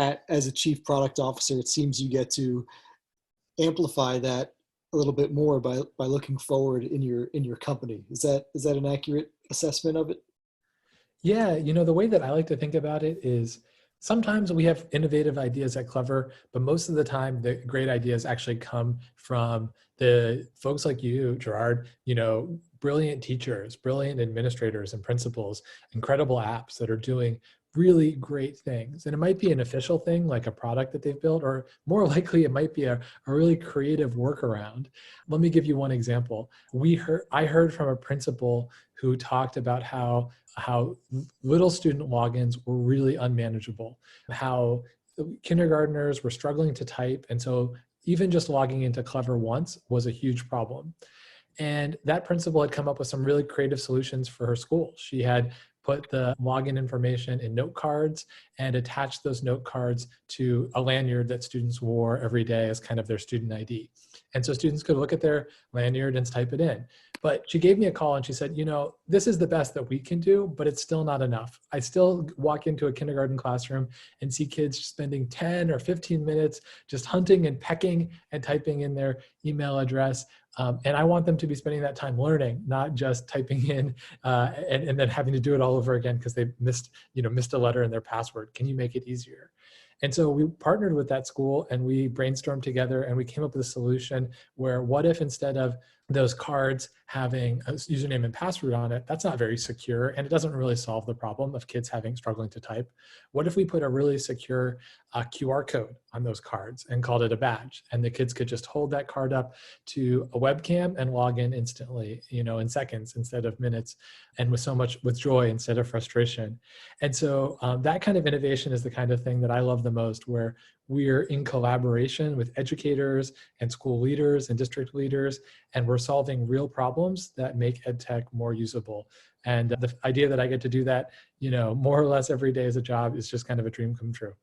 as a chief product officer, it seems you get to amplify that a little bit more by looking forward in your company. Is that an accurate assessment of it? Yeah, the way that I like to think about it is sometimes we have innovative ideas at Clever, but most of the time the great ideas actually come from the folks like you, Gerard, brilliant teachers, brilliant administrators and principals, incredible apps that are doing really great things. And it might be an official thing like a product that they've built, or more likely it might be a really creative workaround. Let me give you one example. I heard from a principal who talked about how little student logins were really unmanageable, how kindergartners were struggling to type. And so even just logging into Clever once was a huge problem. And that principal had come up with some really creative solutions for her school. She had put the login information in note cards and attached those note cards to a lanyard that students wore every day as kind of their student ID. And so students could look at their lanyard and type it in. But she gave me a call and she said, this is the best that we can do, but it's still not enough. I still walk into a kindergarten classroom and see kids spending 10 or 15 minutes just hunting and pecking and typing in their email address. And I want them to be spending that time learning, not just typing in and then having to do it all over again because they missed a letter in their password. Can you make it easier? And so we partnered with that school and we brainstormed together and we came up with a solution where what if instead of those cards having a username and password on it, that's not very secure and it doesn't really solve the problem of kids struggling to type. What if we put a really secure QR code on those cards and called it a badge, and the kids could just hold that card up to a webcam and log in instantly, in seconds instead of minutes, and with joy instead of frustration. And so that kind of innovation is the kind of thing that I love the most, where we're in collaboration with educators and school leaders and district leaders, and we're solving real problems that make EdTech more usable. And the idea that I get to do that, more or less every day as a job is just kind of a dream come true.